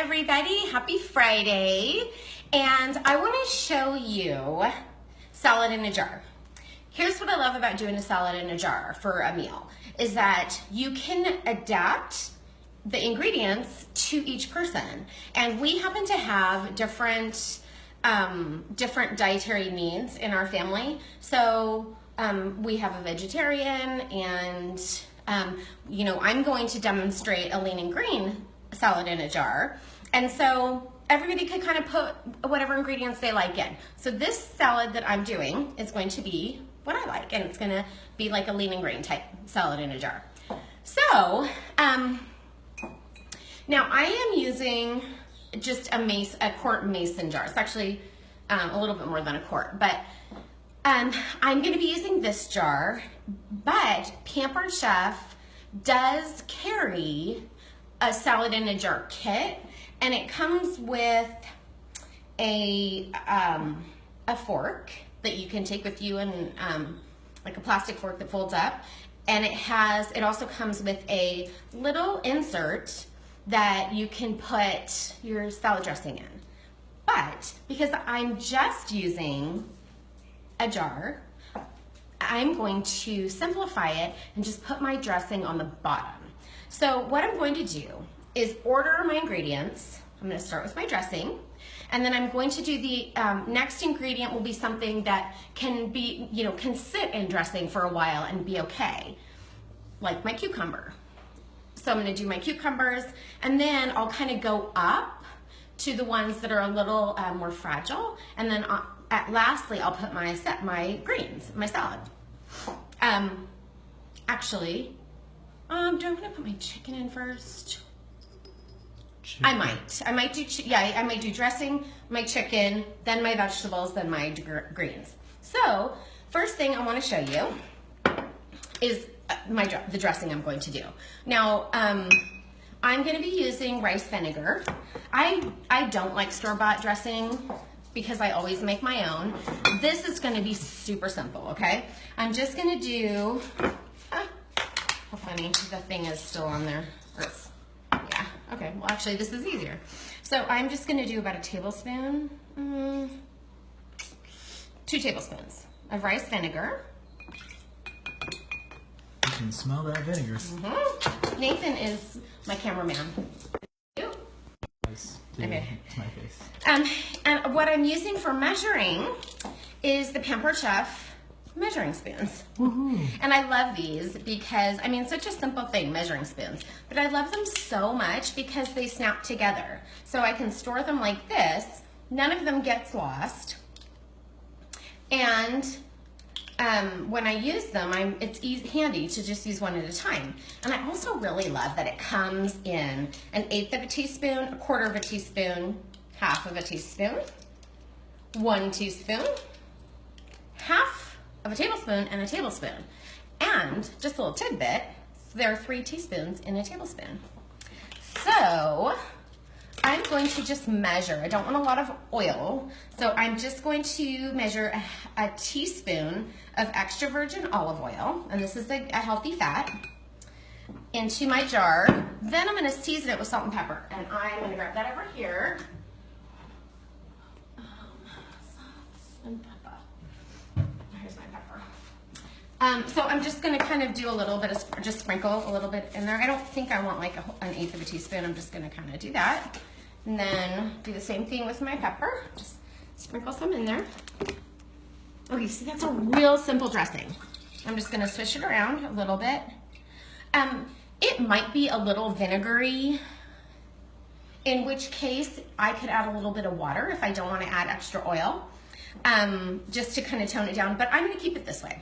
everybody, happy Friday. And I want to show you salad in a jar. Here's what I love about doing a salad in a jar for a meal, is that you can adapt the ingredients to each person. And we happen to have different dietary needs in our family. So we have a vegetarian and I'm going to demonstrate a lean and green salad in a jar. And so everybody could kind of put whatever ingredients they like in. So this salad that I'm doing is going to be what I like, and it's gonna be like a lean and green type salad in a jar. So now I am using just a quart mason jar. It's actually a little bit more than a quart, but I'm gonna be using this jar, but Pampered Chef does carry a salad in a jar kit, and it comes with a fork that you can take with you, and like a plastic fork that folds up, and it also comes with a little insert that you can put your salad dressing in. But because I'm just using a jar, I'm going to simplify it and just put my dressing on the bottom. So what I'm going to do is order my ingredients. I'm going to start with my dressing, and then I'm going to do the next ingredient will be something that can be, can sit in dressing for a while and be okay, like my cucumber. So I'm going to do my cucumbers, and then I'll kind of go up to the ones that are a little more fragile, and then lastly I'll put my greens, my salad. Actually, do I want to put my chicken in first? Chicken. I might do dressing, my chicken, then my vegetables, then my greens. So first thing I want to show you is the dressing I'm going to do. Now, I'm going to be using rice vinegar. I don't like store-bought dressing because I always make my own. This is going to be super simple, okay? I'm just going to do, how funny, the thing is still on there. Yeah, okay, well actually this is easier. So I'm just going to do about a tablespoon, 2 tablespoons of rice vinegar. You can smell that vinegar. Nathan is my cameraman. Okay. It's my face. And what I'm using for measuring is the Pampered Chef measuring spoons. And I love these because, such a simple thing, measuring spoons, but I love them so much because they snap together. So I can store them like this, none of them gets lost, and when I use them, it's handy to just use one at a time. And I also really love that it comes in 1/8 of a teaspoon, 1/4 of a teaspoon, 1/2 of a teaspoon, 1 teaspoon, 1/2 of a tablespoon, and a tablespoon. And just a little tidbit, there are 3 teaspoons in a tablespoon. So I'm going to just measure. I don't want a lot of oil, so I'm just going to measure a teaspoon of extra virgin olive oil, and this is a healthy fat, into my jar. Then I'm going to season it with salt and pepper, and I'm going to grab that over here. Salt and pepper. Here's my pepper. So I'm just going to kind of do a little bit of, just sprinkle a little bit in there. I don't think I want like 1/8 of a teaspoon. I'm just going to kind of do that. And then do the same thing with my pepper. Just sprinkle some in there. Okay, see, that's a real simple dressing. I'm just gonna swish it around a little bit. It might be a little vinegary, in which case I could add a little bit of water if I don't want to add extra oil, just to kind of tone it down, but I'm gonna keep it this way.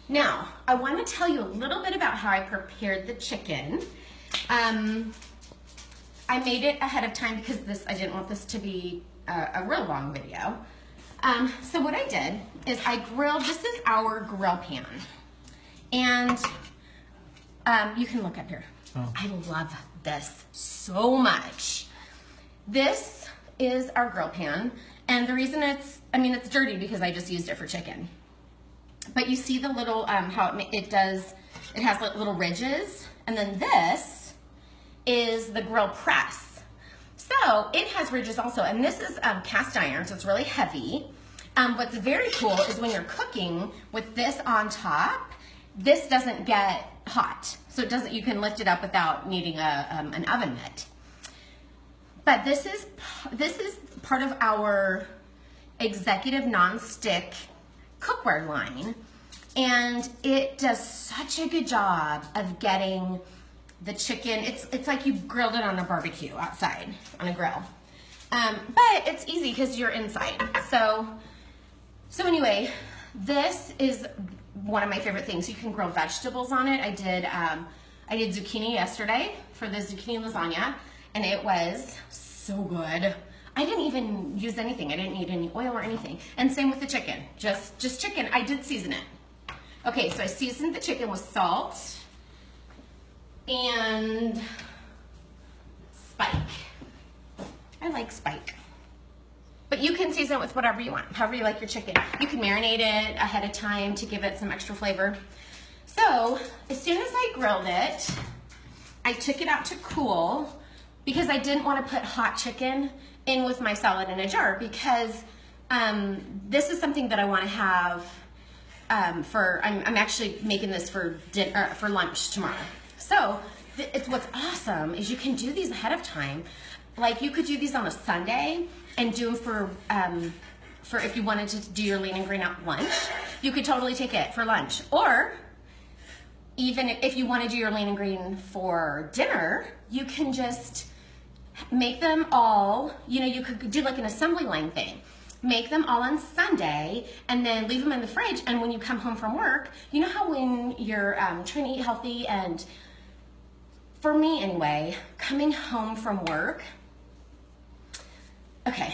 Now, I want to tell you a little bit about how I prepared the chicken. I made it ahead of time because I didn't want this to be a real long video. So what I did is this is our grill pan. And you can look up here. Oh. I love this so much. This is our grill pan. And the reason it's dirty because I just used it for chicken. But you see the little, how it has like little ridges. And then this is the grill press. So it has ridges also, and this is cast iron, so it's really heavy. What's very cool is when you're cooking with this on top, this doesn't get hot. So it doesn't, you can lift it up without needing an oven mitt. But this is part of our executive non-stick cookware line, and it does such a good job of getting the chicken. It's like you grilled it on a barbecue outside on a grill, but it's easy because you're inside. So anyway, this is one of my favorite things. You can grill vegetables on it. I did zucchini yesterday for the zucchini lasagna, and it was so good. I didn't even use anything. I didn't need any oil or anything. And same with the chicken, just chicken. I did season it. Okay, so I seasoned the chicken with salt and spike. I like spike. But you can season it with whatever you want, however you like your chicken. You can marinate it ahead of time to give it some extra flavor. So as soon as I grilled it, I took it out to cool because I didn't want to put hot chicken in with my salad in a jar, because this is something that I want to have I'm actually making this for dinner, for lunch tomorrow. So what's awesome is you can do these ahead of time. Like you could do these on a Sunday and do them for if you wanted to do your lean and green at lunch. You could totally take it for lunch, or even if you want to do your lean and green for dinner, you can just make them all, you could do like an assembly line thing. Make them all on Sunday and then leave them in the fridge. And when you come home from work, you know how when you're trying to eat healthy, and for me anyway, coming home from work, okay,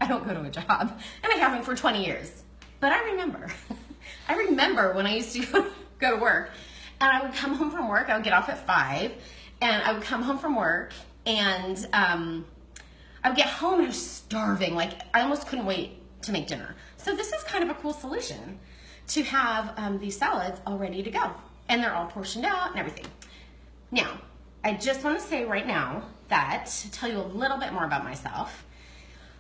I don't go to a job, and I haven't for 20 years, but I remember when I used to go to work, and I would come home from work, I would get off at 5, and I would come home from work, and I would get home and I was starving. Like I almost couldn't wait to make dinner. So this is kind of a cool solution to have these salads all ready to go. And they're all portioned out and everything. Now, I just want to say right now that, to tell you a little bit more about myself,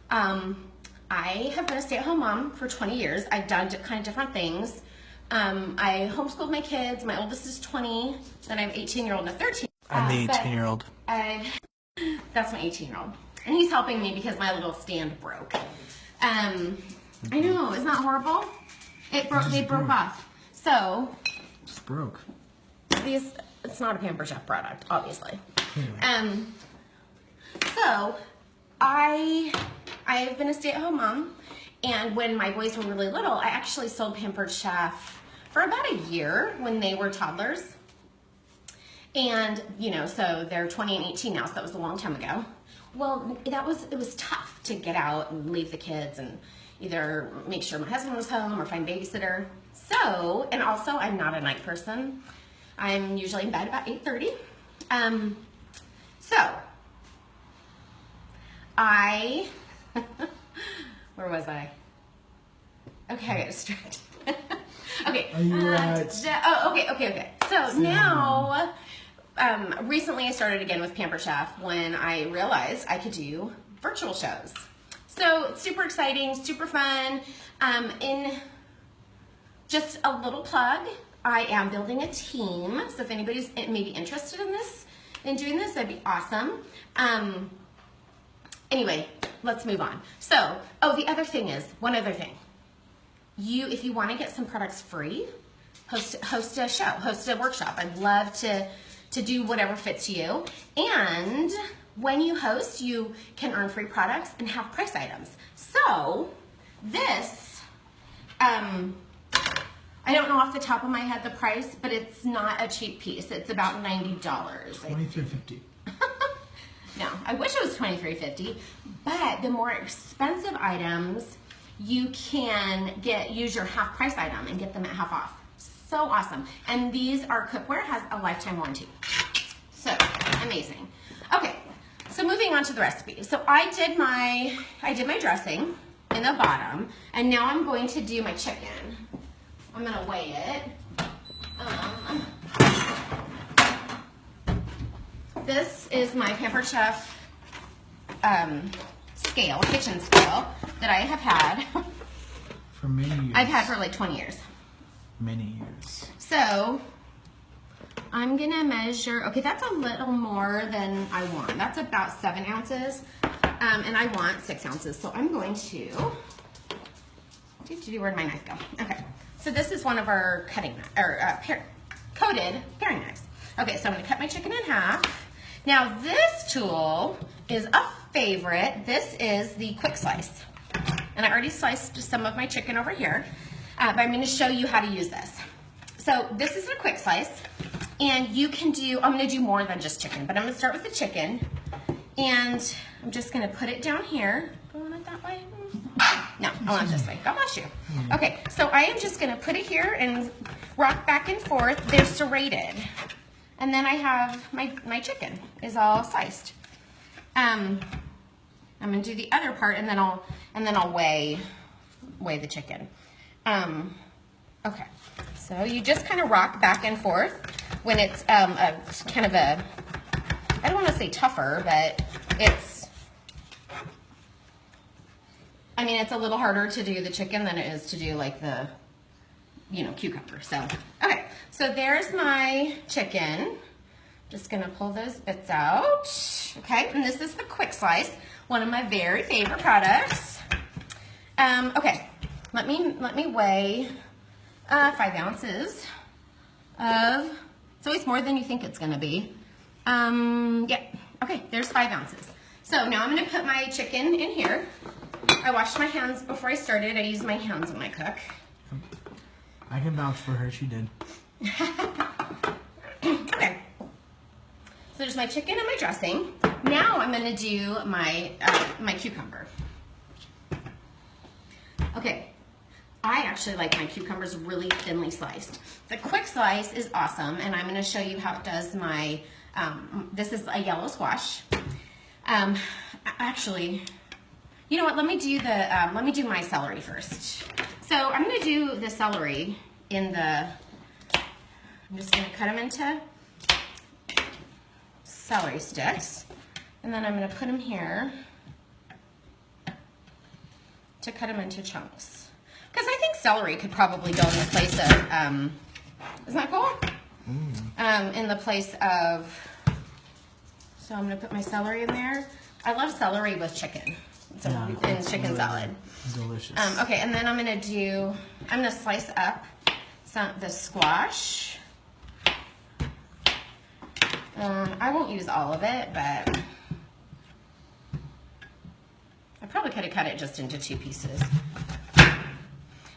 I have been a stay-at-home mom for 20 years. I've done kind of different things. I homeschooled my kids. My oldest is 20, then I have an 18-year-old and a 13. I'm the 18-year-old. That's my 18-year-old. And he's helping me because my little stand broke. I know, isn't that horrible? They broke off. So, Just broke. it's not a Pampered Chef product, obviously. Anyway. So, I've been a stay-at-home mom, and when my boys were really little, I actually sold Pampered Chef for about a year when they were toddlers. And, so they're 20 and 18 now, so that was a long time ago. Well, it was tough to get out and leave the kids and either make sure my husband was home or find a babysitter. So, and also I'm not a night person. I'm usually in bed about 8:30. So, where was I? Okay, I got distracted. Okay. Okay. So now, recently I started again with Pampered Chef when I realized I could do virtual shows. So it's super exciting, super fun. In just a little plug, I am building a team. So if anybody's maybe interested in doing this, that'd be awesome. Anyway, let's move on. So, the other thing is, one other thing. If you want to get some products free, host a show, host a workshop. I'd love to do whatever fits you. And when you host, you can earn free products and have price items. So this, I don't know off the top of my head the price, but it's not a cheap piece. It's about $90. $23.50. No, I wish it was $23.50, but the more expensive items, you can use your half price item and get them at half off. So awesome. And these are cookware, has a lifetime warranty. So amazing. Okay, so moving on to the recipe. So I did my dressing in the bottom, and now I'm going to do my chicken. I'm gonna weigh it. This is my Pampered Chef scale, kitchen scale, that I have had. For many years. I've had for like 20 years. Many years. So I'm gonna measure, okay, that's a little more than I want. That's about 7 ounces, and I want 6 ounces. So I'm going to, where'd my knife go? Okay, so this is one of our cutting, coated paring knives. Okay, so I'm gonna cut my chicken in half. Now this tool is a favorite. This is the quick slice. And I already sliced some of my chicken over here, but I'm gonna show you how to use this. So this is a quick slice, and you can do, I'm gonna do more than just chicken, but I'm gonna start with the chicken, and I'm just gonna put it down here. Do I want it that way? No, I want it this way. God bless you. Okay, so I am just gonna put it here and rock back and forth. They're serrated. And then I have my chicken is all sliced. I'm gonna do the other part, and then I'll weigh the chicken. Okay, so you just kind of rock back and forth when it's a kind of a, I don't want to say tougher, but it's, I mean, it's a little harder to do the chicken than it is to do like the, cucumber. So, okay, so there's my chicken. Just gonna pull those bits out. Okay, and this is the quick slice, one of my very favorite products. Okay, let me weigh 5 ounces of, it's always more than you think it's gonna be. Yeah, okay, there's 5 ounces. So now I'm gonna put my chicken in here. I washed my hands before I started. I use my hands when I cook. I can vouch for her, she did. Okay. So there's my chicken and my dressing. Now I'm gonna do my cucumber. Okay, I actually like my cucumbers really thinly sliced. The quick slice is awesome, and I'm gonna show you how it does my, this is a yellow squash. Actually, you know what, let me do my celery first. So I'm gonna do the celery in the, I'm just gonna cut them into celery sticks, and then I'm gonna put them here to cut them into chunks. Because I think celery could probably go in the place of, isn't that cool? In the place of, so I'm gonna put my celery in there. I love celery with chicken. So in chicken salad. Delicious. Okay, and then I'm gonna slice up the squash. I won't use all of it, but I probably could have cut it just into 2 pieces.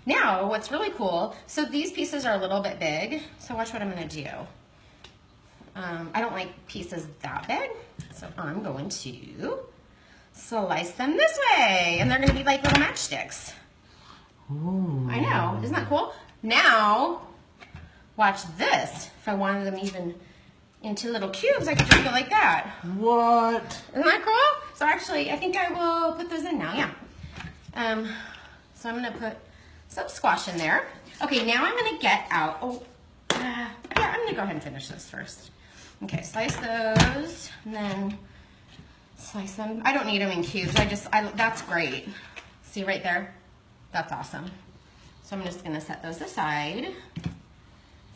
Now, what's really cool, so these pieces are a little bit big, so watch what I'm gonna do. I don't like pieces that big, so I'm going to slice them this way, and they're gonna be like little matchsticks. Ooh. I know, isn't that cool? Now, watch this. If I wanted them even into little cubes, I could just go like that. What? Isn't that cool? So actually, I think I will put those in now, yeah. So I'm gonna put some squash in there. Okay, now I'm gonna get out, yeah, I'm gonna go ahead and finish this first. Okay, slice those, and then slice them. I don't need them in cubes, that's great. See right there? That's awesome. So I'm just gonna set those aside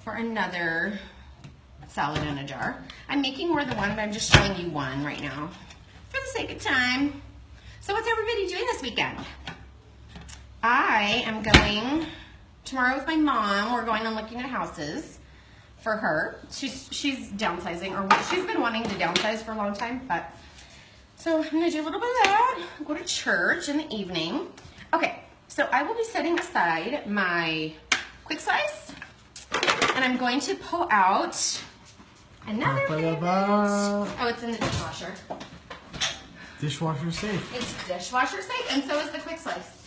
for another salad in a jar. I'm making more than one, but I'm just showing you one right now for the sake of time. So what's everybody doing this weekend? I am going tomorrow with my mom. We're going and looking at houses for her. She's downsizing, or she's been wanting to downsize for a long time, but so I'm gonna do a little bit of that, go to church in the evening. Okay, so I will be setting aside my quick slice, and I'm going to pull out another favorite. Oh, it's in the dishwasher. Dishwasher safe. It's dishwasher safe, and so is the quick slice.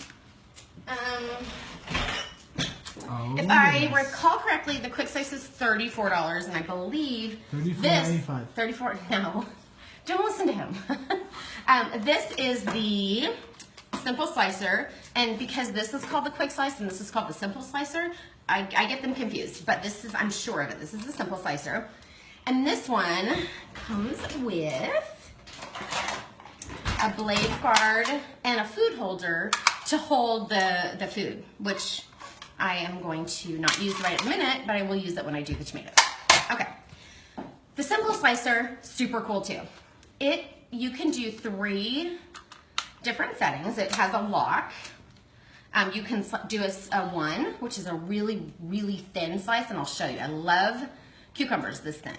If I recall correctly, the quick slice is $34, and I believe this $34. No, don't listen to him. This is the simple slicer, and because this is called the quick slice and this is called the simple slicer, I get them confused. But this is, I'm sure of it. This is the simple slicer, and this one comes with blade guard and a food holder to hold the food, which I am going to not use right at the minute, but I will use it when I do the tomatoes. Okay. The simple slicer, super cool too. You can do 3 different settings. It has a lock. You can do a 1, which is a really, really thin slice, and I'll show you. I love cucumbers this thin.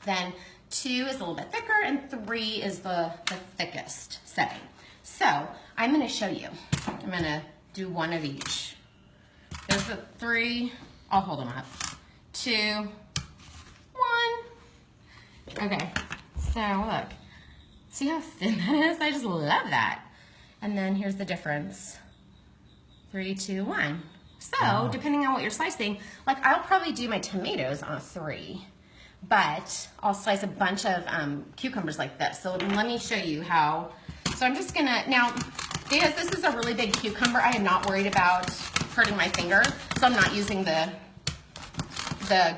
Then 2 is a little bit thicker, and 3 is the thickest setting. So I'm going to show you. I'm going to do 1 of each. There's the 3. I'll hold them up. 2, 1. Okay, so look. See how thin that is? I just love that. And then here's the difference. 3, 2, 1. So depending on what you're slicing, like I'll probably do my tomatoes on a 3, but I'll slice a bunch of cucumbers like this. So let me show you how. So I'm just gonna, now because this is a really big cucumber, I am not worried about hurting my finger, so I'm not using the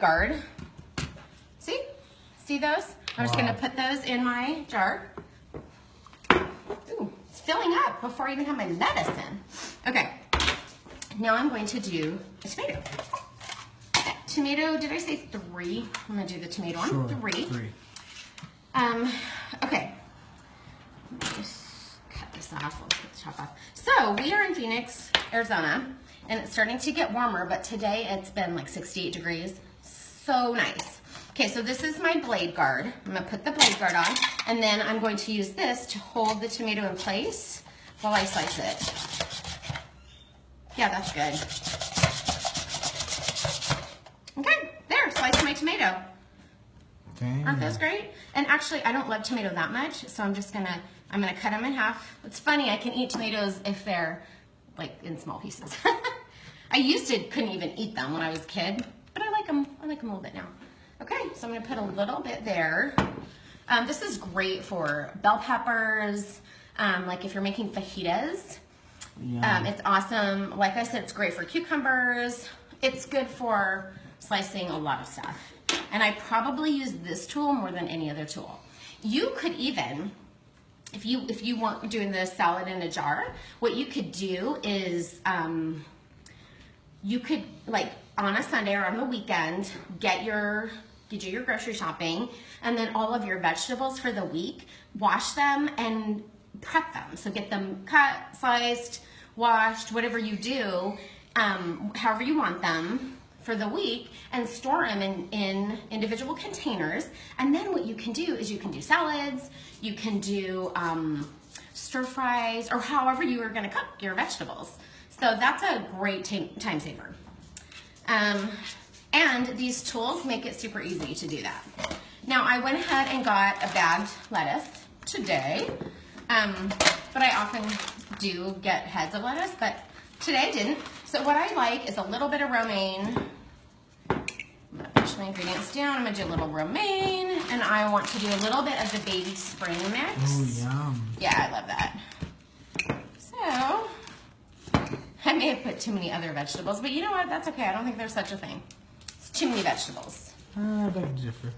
guard. See those? I'm just gonna put those in my jar. Ooh, it's filling up before I even have my lettuce in. Okay, now I'm going to do a tomato. Tomato, did I say 3? I'm gonna do the tomato on sure, 3. 3. Okay. Just cut this off. Let's get the top off. So we are in Phoenix, Arizona, and it's starting to get warmer, but today it's been like 68 degrees. So nice. Okay, so this is my blade guard. I'm gonna put the blade guard on, and then I'm going to use this to hold the tomato in place while I slice it. Yeah, that's good. Okay, there, slice my tomato. Dang. Aren't those great? And actually, I don't love tomato that much, so I'm gonna cut them in half. It's funny, I can eat tomatoes if they're like in small pieces. I used to couldn't even eat them when I was a kid, but I like them a little bit now. Okay, so I'm gonna put a little bit there. This is great for bell peppers, like if you're making fajitas. It's awesome. Like I said, it's great for cucumbers. It's good for slicing a lot of stuff. And I probably use this tool more than any other tool. You could even, if you weren't doing the salad in a jar, what you could do is you could, like on a Sunday or on the weekend, you do your grocery shopping, and then all of your vegetables for the week, wash them and prep them. So get them cut, sliced, washed, whatever you do, however you want them for the week, and store them in individual containers. And then what you can do is you can do salads, you can do stir fries, or however you are gonna cook your vegetables. So that's a great time saver. And these tools make it super easy to do that. Now I went ahead and got a bagged lettuce today, but I often do get heads of lettuce, but today I didn't. So what I like is a little bit of romaine. I'm gonna push my ingredients down. I'm gonna do a little romaine, and I want to do a little bit of the baby spring mix. Oh, yum. Yeah, I love that. So, I may have put too many other vegetables, but you know what? That's okay. I don't think there's such a thing. It's too many vegetables. I beg to differ.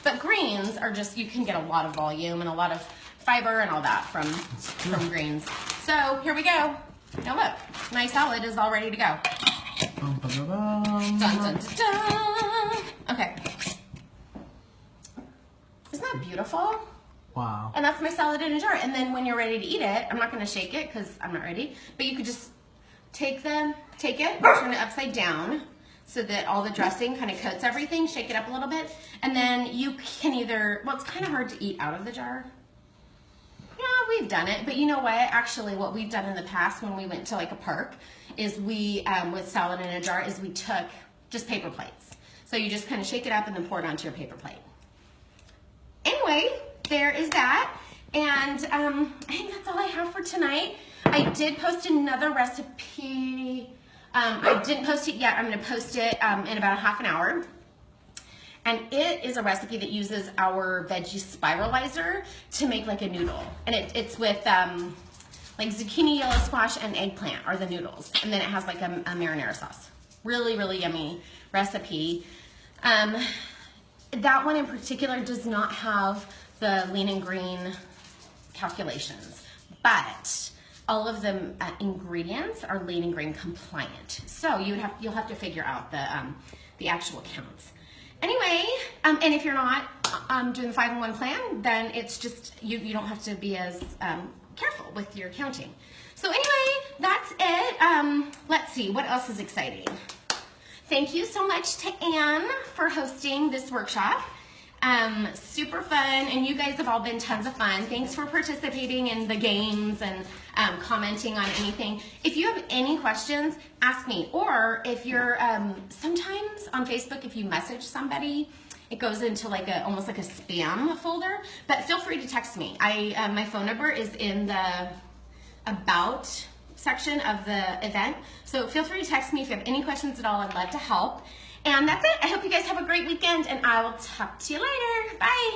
But greens are just, you can get a lot of volume and a lot of fiber and all that from greens. So here we go. Now look, my salad is all ready to go. Bum, ba, da, bum. Dun, dun, dun, dun. Okay. Isn't that beautiful? Wow. And that's my salad in a jar. And then when you're ready to eat it, I'm not going to shake it because I'm not ready, but you could just take it, turn it upside down so that all the dressing kind of coats everything, shake it up a little bit, and then you can either, well, it's kind of hard to eat out of the jar. Yeah, we've done it, but you know what? Actually, what we've done in the past when we went to like a park is we, with salad in a jar, is we took just paper plates. So you just kind of shake it up and then pour it onto your paper plate. Anyway, there is that, and I think that's all I have for tonight. I did post another recipe. I didn't post it yet. I'm going to post it in about half an hour. And it is a recipe that uses our veggie spiralizer to make like a noodle. And it's with like zucchini, yellow squash, and eggplant are the noodles. And then it has like a marinara sauce. Really, really yummy recipe. That one in particular does not have the lean and green calculations, but all of the ingredients are lean and grain compliant. So you'll have to figure out the actual counts. Anyway, and if you're not doing the 5-in-1 plan, then it's just, you don't have to be as careful with your counting. So anyway, that's it. Let's see, what else is exciting? Thank you so much to Anne for hosting this workshop. Super fun, and you guys have all been tons of fun. Thanks for participating in the games and commenting on anything. If you have any questions, ask me. Or if you're, sometimes on Facebook, if you message somebody, it goes into like almost like a spam folder, but feel free to text me. My phone number is in the About section of the event, so feel free to text me if you have any questions at all. I'd love to help. And that's it. I hope you guys have a great weekend, and I will talk to you later. Bye.